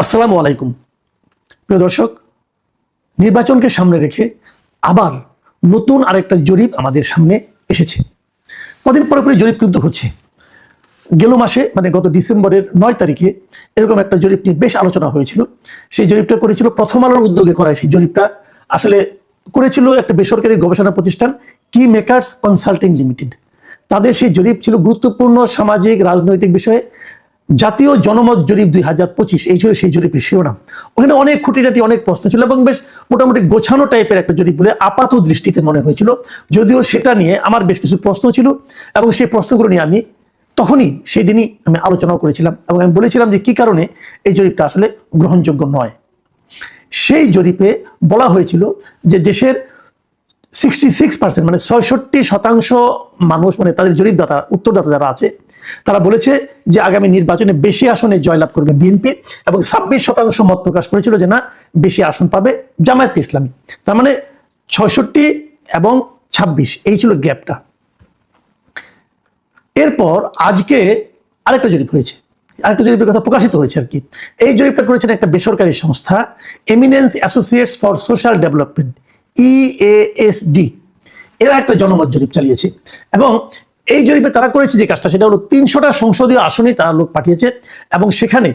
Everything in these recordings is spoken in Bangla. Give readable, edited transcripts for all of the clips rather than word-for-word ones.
আসসালামু আলাইকুম প্রিয় দর্শক, নির্বাচনকে সামনে রেখে আবার নতুন আরেকটা জরিপ আমাদের সামনে এসেছে। কদিন পরে পরে জরিপ কিন্তু হচ্ছে। গেল মাসে মানে গত ডিসেম্বরের 9 তারিখে এরকম একটা জরিপ নিয়ে বেশ আলোচনা হয়েছিল। সেই জরিপটা করেছিল প্রথম আলোর উদ্যোগে করা। সেই জরিপটা আসলে করেছিল একটা বেসরকারি গবেষণা প্রতিষ্ঠান কি মেকার্স কনসাল্টিং লিমিটেড। তাদের সেই জরিপ ছিল গুরুত্বপূর্ণ সামাজিক রাজনৈতিক বিষয়ে জাতীয় জনমত জরিপ 2025, এই ছিল সেই জরিপের শিরোনাম। ওখানে অনেক খুঁটিনাটি অনেক প্রশ্ন ছিল এবং বেশ মোটামুটি গোছানো টাইপের একটা জরিপ বলে আপাত দৃষ্টিতে মনে হয়েছিল, যদিও সেটা নিয়ে আমার বেশ কিছু প্রশ্ন ছিল এবং সেই প্রশ্নগুলো নিয়ে আমি তখনই সেই দিনই আমি আলোচনাও করেছিলাম এবং আমি বলেছিলাম যে কি কারণে এই জরিপটা আসলে গ্রহণযোগ্য নয়। সেই জরিপে বলা হয়েছিল যে দেশের 66% মানে 66% মানুষ, মানে তাদের জরিপদাতা উত্তরদাতা যারা আছে তারা বলেছে যে আগামী নির্বাচনে বেশি আসনে জয়লাভ করবে বিএনপি, এবং 26% মত প্রকাশ করেছিল যে না, বেশি আসন পাবে জামায়াতে ইসলামী। তার মানে 66 এবং 26 এই ছিল গ্যাপটা। এরপর আজকে আরেকটা জরিপ হয়েছে, আরেকটা জরিপের কথা প্রকাশিত হয়েছে আর কি। এই জরিপটা করেছেন একটা বেসরকারি সংস্থা, eminence associates for social development, EASD। এরা একটা জনমত জরিপ চালিয়েছে এবং এই জরিপে তারা করেছে যে কাজটা, সেটা হলো 300টা সংসদীয় আসনই তারা লোক পাঠিয়েছে এবং সেখানে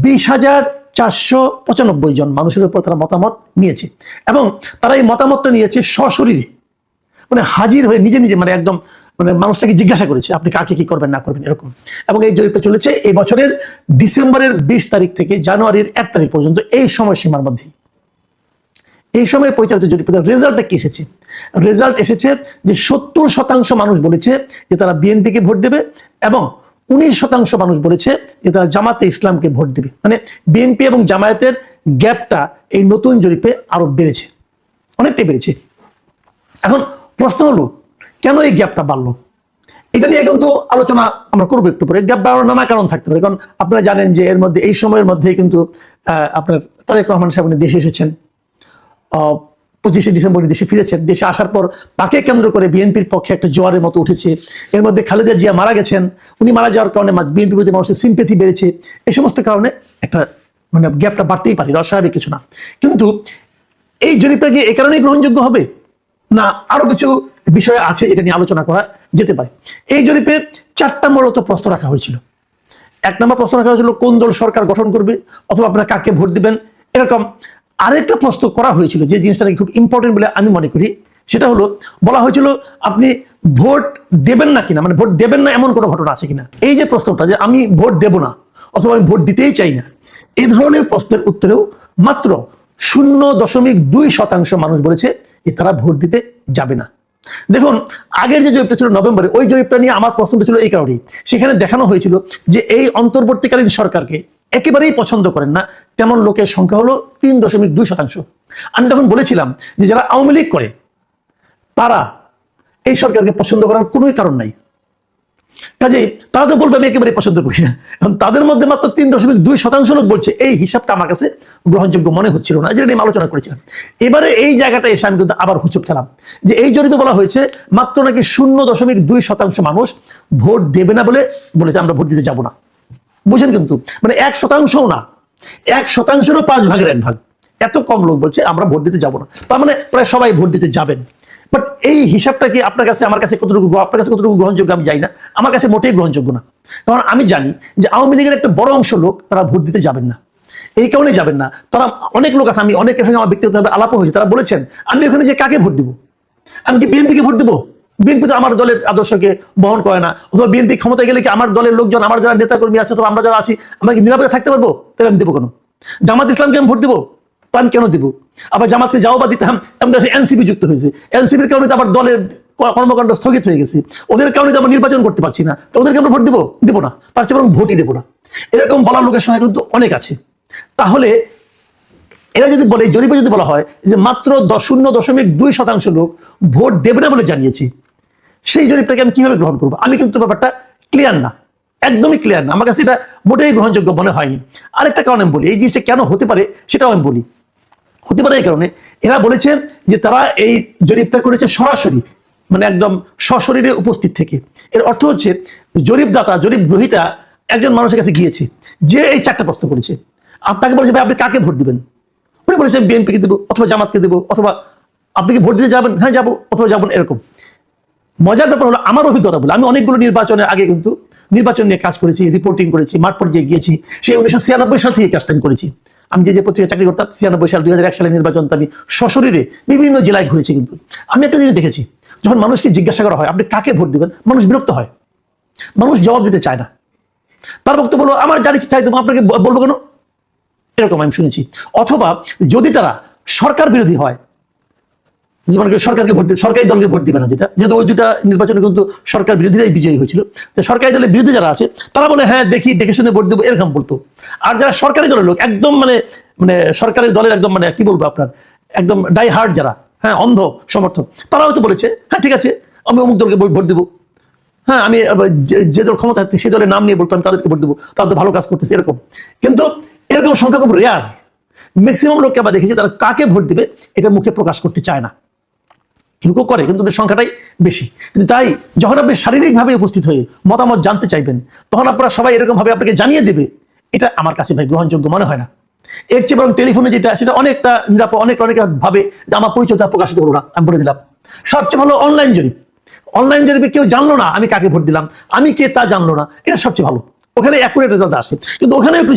20,495 জন মানুষের উপর তারা মতামত নিয়েছে এবং তারা এই মতামতটা নিয়েছে সশরীরে, মানে হাজির হয়ে নিজে নিজে, মানে একদম মানে মানুষটাকে জিজ্ঞাসা করেছে আপনি কাকে কি করবেন না করবেন এরকম। এবং এই জরিপটা চলেছে এই বছরের ডিসেম্বরের 20 তারিখ থেকে জানুয়ারির 1 তারিখ পর্যন্ত, এই সময়সীমার মধ্যেই। এই সময় পরিচালিত জরিপের রেজাল্টটা কি এসেছে? রেজাল্ট এসেছে যে 70% মানুষ বলেছে যে তারা বিএনপিকে ভোট দেবে এবং 19% মানুষ বলেছে যে তারা জামাতে ইসলামকে ভোট দেবে। মানে বিএনপি এবং জামায়াতের গ্যাপটা এই নতুন জরিপে আরো বেড়েছে, অনেকটাই বেড়েছে। এখন প্রশ্ন হলো কেন এই গ্যাপটা বাড়লো? এটা নিয়ে কিন্তু আলোচনা আমরা করবো একটু পরে। গ্যাপ বাড়ানোর নানা কারণ থাকতে পারে, কারণ আপনারা জানেন যে এর মধ্যে এই সময়ের মধ্যেই কিন্তু আপনার তারেক রহমান সাহেব দেশে এসেছেন, 25শে ডিসেম্বর দেশে ফিরেছেন। দেশে আসার পর তাকে কেন্দ্র করে বিএনপির পক্ষে একটা জোয়ারের মতো উঠেছে। এর মধ্যে খালেদা জিয়া মারা গেছেন, উনি মারা যাওয়ার কারণে বিএনপির প্রতি মানুষের সিম্পেথি বেড়েছে। এই সমস্ত কারণে একটা মানে গ্যাপটা বাড়তেই পারে, অস্বাভাবিক কিছু না। কিন্তু এই জরিপটা কি এ কারণেই গ্রহণযোগ্য হবে না আরো কিছু বিষয় আছে এটা নিয়ে আলোচনা করা যেতে পারে? এই জরিপে 4টা মূলত প্রশ্ন রাখা হয়েছিল। 1 নম্বর প্রশ্ন রাখা হয়েছিল কোন দল সরকার গঠন করবে অথবা আপনারা কাকে ভোট দিবেন, এরকম। আরেকটা প্রশ্ন করা হয়েছিল যে জিনিসটা খুব ইম্পর্টেন্ট বলে আমি মনে করি, সেটা হলো বলা হয়েছিল আপনি ভোট দেবেন না কিনা, মানে ভোট দেবেন না এমন কোনো ঘটনা আছে কিনা। এই যে প্রশ্নটা যে আমি ভোট দেব না অথবা আমি ভোট দিতেই চাই না, এই ধরনের প্রশ্নের উত্তরেও মাত্র 0.2% মানুষ বলেছে যে তারা ভোট দিতে যাবে না। দেখুন, আগের যে জরিপটা ছিল নভেম্বরে, ওই জরিপটা নিয়ে আমার প্রশ্নটা ছিল এই কারণেই, সেখানে দেখানো হয়েছিল যে এই অন্তর্বর্তীকালীন সরকারকে একেবারেই পছন্দ করেন না তেমন লোকের সংখ্যা হলো 3.2%। আমি তখন বলেছিলাম যে যারা আওয়ামী লীগ করে তারা এই সরকারকে পছন্দ করার কোনোই কারণ নাই, কাজেই তারা তো বলবে আমি একেবারে পছন্দ করি না। এবং তাদের মধ্যে মাত্র 3.2% লোক বলছে, এই হিসাবটা আমার কাছে গ্রহণযোগ্য মনে হচ্ছিল না, যেটা নিয়ে আলোচনা করেছিলাম। এবারে এই জায়গাটা এসে আমি কিন্তু আবার হুচুট খেলাম যে এই জরিপে বলা হয়েছে মাত্র নাকি 0.2% মানুষ ভোট দেবে না বলেছে আমরা ভোট দিতে যাব না। বুঝেন, কিন্তু মানে 1%ও না, 1%-এরও 5 ভাগের 1 ভাগ, এত কম লোক বলছে আমরা ভোট দিতে যাব না। তার মানে প্রায় সবাই ভোট দিতে যাবেন। বাট এই হিসাবটা কি আপনার কাছে আমার কাছে কতটুকু, আপনার কাছে কতটুকু গ্রহণযোগ্য আমি জানি না, আমার কাছে মোটেই গ্রহণযোগ্য না। কারণ আমি জানি যে আওয়ামী লীগের একটা বড় অংশ লোক তারা ভোট দিতে যাবেন না। এই কারণে যাবেন না, তারা অনেক লোক আছে, আমি অনেকের সঙ্গে আমার ব্যক্তিগতভাবে আলাপ হয়েছে, তারা বলেছেন আমি ওখানে যে কাকে ভোট দিব, আমি কি বিএনপিকে ভোট দেবো? বিএনপি তো আমার দলের আদর্শকে বহন করে না, অথবা বিএনপি ক্ষমতায় গেলে কি আমার দলের লোকজন, আমার যারা নেতাকর্মী আছে অথবা আমরা যারা আছি, আমরা কি নিরাপদে থাকতে পারবো? তাহলে আমি দেবো কেন? জামাত ইসলামকে আমি ভোট দেবো, আমি কেন দিব? আবার জামাতকে যাও বা দিতাম, এনসিপি যুক্ত হয়েছে, এনসিপির কারণে তো আমার দলের কর্মকাণ্ড স্থগিত হয়ে গেছে, ওদের কারণে তো আমরা নির্বাচন করতে পারছি না, তো ওদেরকে আমরা ভোট দিব না, তার চেয়ে বরং ভোটই দেবো না। এরকম বলার লোকের সংখ্যা কিন্তু অনেক আছে। তাহলে এরা যদি বলে, জরিপে যদি বলা হয় যে মাত্র 0.2% লোক ভোট দেবে না বলে জানিয়েছি, সেই জরিপটাকে আমি কিভাবে গ্রহণ করবো? আমি কিন্তু ব্যাপারটা ক্লিয়ার না, একদমই ক্লিয়ার না, আমার কাছে এটা মোটেই গ্রহণযোগ্য মনে হয়নি। আরেকটা কারণ আমি বলি, এই জিনিসটা কেন হতে পারে সেটাও আমি বলি। হতে পারে এই কারণে, এরা বলেছে যে তারা এই জরিপটা করেছে সরাসরি, মানে একদম সশরীরে উপস্থিত থেকে। এর অর্থ হচ্ছে জরিপদাতা, জরিপ গ্রহীতা একজন মানুষের কাছে গিয়েছে, যে এই 4টা প্রশ্ন করেছে আপনাকে বলেছে ভাই আপনি কাকে ভোট দিবেন, উনি বলেছেন বিএনপিকে দেবো অথবা জামাতকে দেবো, অথবা আপনি কি ভোট দিতে যাবেন, হ্যাঁ যাবো অথবা যাবেন, এরকম। মজার ব্যাপার হলো আমার অভিজ্ঞতা বলে আমি অনেকগুলো নির্বাচনের আগে কিন্তু নির্বাচন নিয়ে কাজ করেছি, রিপোর্টিং করেছি, মাঠ পর্যায়ে গিয়েছি। সেই 1996 সাল থেকে কাজটা আমি করেছি। আমি যে পত্রিকা চাকরি করতাম 96 সাল 2001 সালের নির্বাচন আমি সশরীরে বিভিন্ন জেলায় ঘুরেছি। কিন্তু আমি একটা জিনিস দেখেছি, যখন মানুষকে জিজ্ঞাসা করা হয় আপনি কাকে ভোট দিবেন, মানুষ বিরক্ত হয়, মানুষ জবাব দিতে চায় না। তার বক্তব্য হলো আমার যার ইচ্ছা দেবো, আপনাকে বলবো কেন, এরকম আমি শুনেছি। অথবা যদি তারা সরকার বিরোধী হয়, সরকারকে ভোট সরকারি দলকে ভোট দিবে না, যেহেতু ওই দুটা নির্বাচনে কিন্তু সরকার বিরোধীরাই বিজয়ী হয়েছিল, তো সরকারি দলের বিরুদ্ধে যারা আছে তারা বলে হ্যাঁ দেখে শুনে ভোট দেবো, এরকম বলতো। আর যারা সরকারি দলের লোক একদম মানে মানে সরকারি দলের একদম মানে কি বলবো আপনার একদম ডাই হার্ড যারা, হ্যাঁ অন্ধ সমর্থক, তারা হয়তো বলেছে হ্যাঁ ঠিক আছে আমি অমুক দলকে ভোট দেবো, হ্যাঁ আমি যে দল ক্ষমতা থাকতে সেই দলের নাম নিয়ে বলতো আমি তাদেরকে ভোট দেবো, তারা তো ভালো কাজ করতেছে, এরকম। কিন্তু এরকম সংখ্যা খুব রেয়ার। ম্যাক্সিমাম লোককে আমরা দেখেছি তারা কাকে ভোট দিবে এটা মুখে প্রকাশ করতে চায় না। কেউ কেউ করে কিন্তু ওদের সংখ্যাটাই বেশি। কিন্তু তাই যখন আপনি শারীরিকভাবে উপস্থিত হয়ে মতামত জানতে চাইবেন তখন আপনারা সবাই এরকম ভাবে আপনাকে জানিয়ে দেবে, এটা আমার কাছে ভাই গ্রহণযোগ্য মনে হয় না। এর চেয়ে বরং টেলিফোনে যেটা সেটা অনেকটা নিরাপদ, অনেকে ভাবে যে আমার পরিচয়টা প্রকাশিত হলো না, আমি বলে দিলাম। সবচেয়ে ভালো অনলাইন জরিপ। অনলাইন জরিপে কেউ জানলো না আমি কাকে ভোট দিলাম, আমি কে তা জানলো না, এটা সবচেয়ে ভালো, ওখানে অ্যাকুরেট রেজাল্ট আসে। কিন্তু ওখানে একটু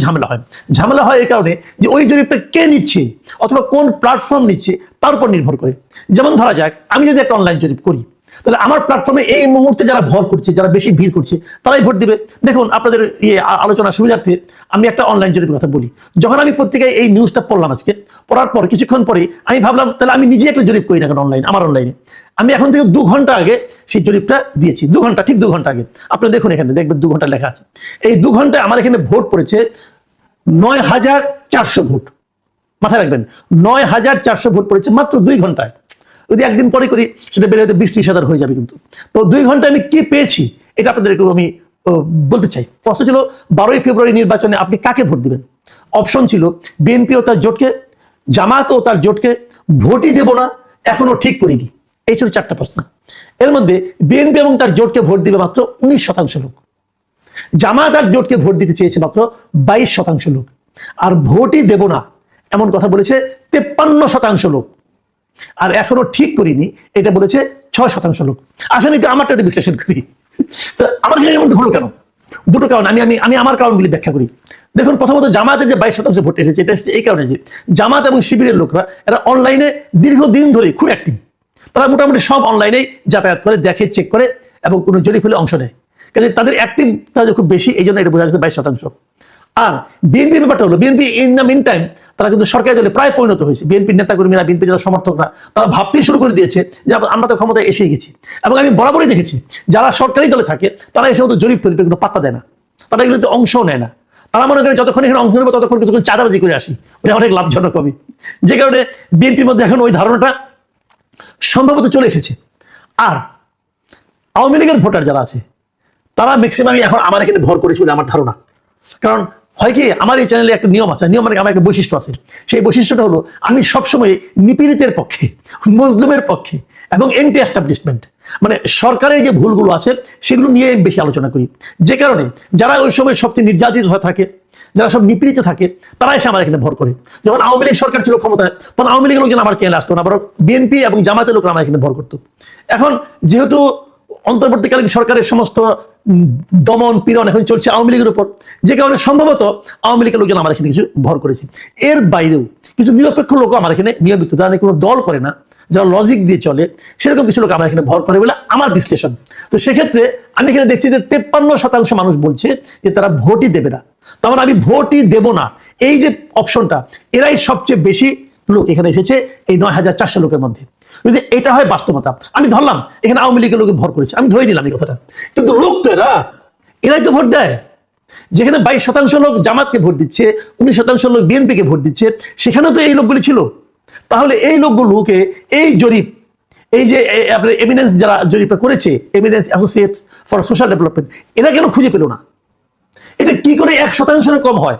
ঝামেলা হয় এই কারণে যে ওই জরিপটা কে নিচ্ছে অথবা কোন প্ল্যাটফর্ম নিচ্ছে তার উপর নির্ভর করে। যেমন ধরা যাক আমি যদি একটা অনলাইন জরিপ করি, তাহলে আমার প্ল্যাটফর্মে এই মুহূর্তে যারা ভর করছে, যারা বেশি ভিড় করছে তারাই ভোট দিবে। দেখুন আপনাদের আলোচনার সুবিধার্থে আমি একটা অনলাইন জরিপের কথা বলি। যখন আমি পত্রিকায় এই নিউজটা পড়লাম আজকে, পড়ার পর কিছুক্ষণ পরে আমি ভাবলাম তাহলে আমি নিজে একটা জরিপ করি না কেন অনলাইনে। আমি এখন থেকে 2 ঘন্টা আগে সেই জরিপটা দিয়েছি, 2 ঘন্টা, ঠিক 2 ঘন্টা আগে। আপনারা দেখুন এখানে দেখবেন 2 ঘন্টা লেখা আছে। এই 2 ঘন্টায় আমার এখানে ভোট পড়েছে 9400 ভোট। মাথায় রাখবেন 9400 ভোট পড়েছে মাত্র 2 ঘন্টায়। যদি একদিন পরে করি সেটা বেড়ে হয়তো 20-30 হয়ে যাবে। কিন্তু তো 2 ঘন্টায় আমি কি পেয়েছি এটা আপনাদের একটু আমি বলতে চাই। প্রশ্ন ছিল 12ই ফেব্রুয়ারি নির্বাচনে আপনি কাকে ভোট দিবেন। অপশন ছিল বিএনপি ও তার জোটকে, জামাত ও তার জোটকে, ভোটই দেব না, এখনো ঠিক করিনি। এই ছিল 4টা প্রশ্ন। এর মধ্যে বিএনপি এবং তার জোটকে ভোট দিবে মাত্র 19% লোক, জামাত আর জোটকে ভোট দিতে চেয়েছে মাত্র 22% লোক, আর ভোটই দেব না এমন কথা বলেছে 53% লোক, আর এখনো ঠিক করিনি এটা বলেছে 6% লোক। আসেন একটু আমারটা বিশ্লেষণ করি। আমার এমন হলো কেন? দুটো কারণ আমি আমার কারণগুলি ব্যাখ্যা করি। দেখুন প্রথমত জামাতের যে 22% ভোট এসেছে এটা এসেছে এই কারণে যে জামাত এবং শিবিরের লোকরা এরা অনলাইনে দীর্ঘদিন ধরে খুব অ্যাক্টিভ। তারা মোটামুটি সব অনলাইনেই যাতায়াত করে, দেখে, চেক করে এবং কোনো জরিপ হলে অংশ নেয়। কাজে তাদের অ্যাক্টিভ তাদের খুব বেশি, এই জন্য এটা বোঝা যাচ্ছে 22%। আর বিএনপির ব্যাপারটা হলো BNP in the meantime তারা কিন্তু সরকারি দলে প্রায় পরিণত হয়েছে। বিএনপির নেতাকর্মীরা, বিএনপি যারা সমর্থকরা তারা ভাবতেই শুরু করে দিয়েছে যে আমরা তো ক্ষমতায় এসে গেছি। এবং আমি বরাবরই দেখেছি যারা সরকারি দলে থাকে তারা এসে মতো জরিপ টরিপ এগুলো পাত্তা দেয় না, তারা এগুলোতে অংশও নেয় না। তারা মনে করে যতক্ষণ এখানে অংশ নেবো ততক্ষণ কিছু চাঁদাবাজি করে আসি, ওটা অনেক লাভজনক হবে। যে কারণে বিএনপির মধ্যে এখন ওই ধারণাটা সম্ভবত চলে এসেছে। আর আওয়ামী লীগের ভোটার যারা আছে তারা ম্যাক্সিমাম এখন আমার এখানে ভর করেছে বলে আমার ধারণা। কারণ হয় কি আমার এই চ্যানেলে একটা নিয়ম আছে, নিয়ম মানে আমার একটা বৈশিষ্ট্য আছে। সেই বৈশিষ্ট্যটা হলো আমি সবসময় নিপীড়িতের পক্ষে, মজলুমের পক্ষে এবং এন্টি এস্টাবলিশমেন্ট মানে সরকারের যে ভুলগুলো আছে সেগুলো নিয়ে বেশি আলোচনা করি। যে কারণে যারা ওই সময় সবচেয়ে নির্যাতিত থাকে, যারা সব নিপীড়িত থাকে তারা এসে আমার এখানে ভর করে। যখন আওয়ামী লীগ সরকার ছিল ক্ষমতায় তখন আওয়ামী লীগের লোকজন আমার চ্যানেলে আসতো না, বরং বিএনপি এবং জামাতের লোকরা আমার এখানে ভর করতো। এখন যেহেতু অন্তর্বর্তীকালীন সরকারের সমস্ত দমন পীড়ন এখন চলছে আওয়ামী লীগের উপর, যে কারণে সম্ভবত আওয়ামী লীগের লোকজন আমার এখানে কিছু ভর করেছে। এর বাইরেও কিছু নিরপেক্ষ লোক আমার এখানে নিয়মিত, যারা কোনো দল করে না, যারা লজিক দিয়ে চলে, সেরকম কিছু লোক আমার এখানে ভর করে বলে আমার বিশ্লেষণ। তো সেক্ষেত্রে আমি এখানে দেখছি যে 53% মানুষ বলছে যে তারা ভোটই দেবে না। তখন আমি ভোটই দেব না এই যে অপশনটা, এরাই সবচেয়ে বেশি লোক এখানে এসেছে এই 9400 লোকের মধ্যে। যদি এটা হয় বাস্তবতা, আমি ধরলাম এখানে আওয়ামী লীগের লোকে ভর করেছে, আমি ধরে নিলাম এই কথাটা, কিন্তু লোক তো এরাই তো ভোট দেয়। যেখানে 22% লোক জামাতকে ভোট দিচ্ছে, 19% লোক বিএনপিকে ভোট দিচ্ছে, সেখানেও তো এই লোকগুলি ছিল। তাহলে এই লোকগুলোকে এই জরিপ, এই যে আপনার এভিডেন্স যারা জরিপটা করেছে, evidence associates for social development, এরা কেন খুঁজে পেল না? এটা কি করে 1% কম হয়?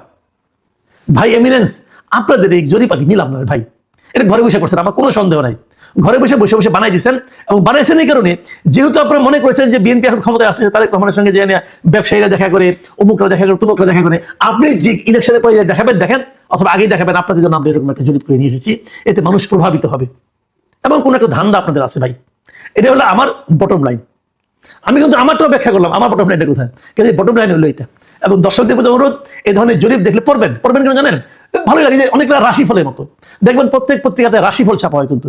ভাই এমিনেন্স, আপনাদের এই জরিপ আমি নিলাম না ভাই, এটা ঘরে বসে করছেন, আমার কোনো সন্দেহ নাই। ঘরে বসে বসে বসে বানাই দিচ্ছেন, এবং বানাইছেন এই কারণে যেহেতু আপনারা মনে করেছেন যে বিএনপি এখন ক্ষমতায় আসছে, তারেক রহমানের সঙ্গে যে ব্যবসায়ীরা দেখা করে, অমুকরা দেখা করে, তুমুকরা দেখা করে, আপনি যে ইলেকশনে পরে দেখাবেন দেখেন, অথবা আগেই দেখাবেন আপনাদের জন্য আমরা এরকম একটা জরিপ করে নিয়ে এসেছি, এতে মানুষ প্রভাবিত হবে এবং কোনো একটা ধান্দা আপনাদের আছে ভাই। এটা হলো আমার বটম লাইন। আমি কিন্তু আমারটাও ব্যাখ্যা করলাম, আমার বটম লাইনটা কোথায়, কিন্তু বটম লাইন হলো এটা। এবং দর্শকদের প্রতি অনুরোধ, এই ধরনের জরিপ দেখলে পড়বেন কেন জানেন? ভালো লাগে যে অনেকটা রাশিফলের মতো দেখবেন, প্রত্যেক পত্রিকাতে রাশিফল ছাপা হয় কিন্তু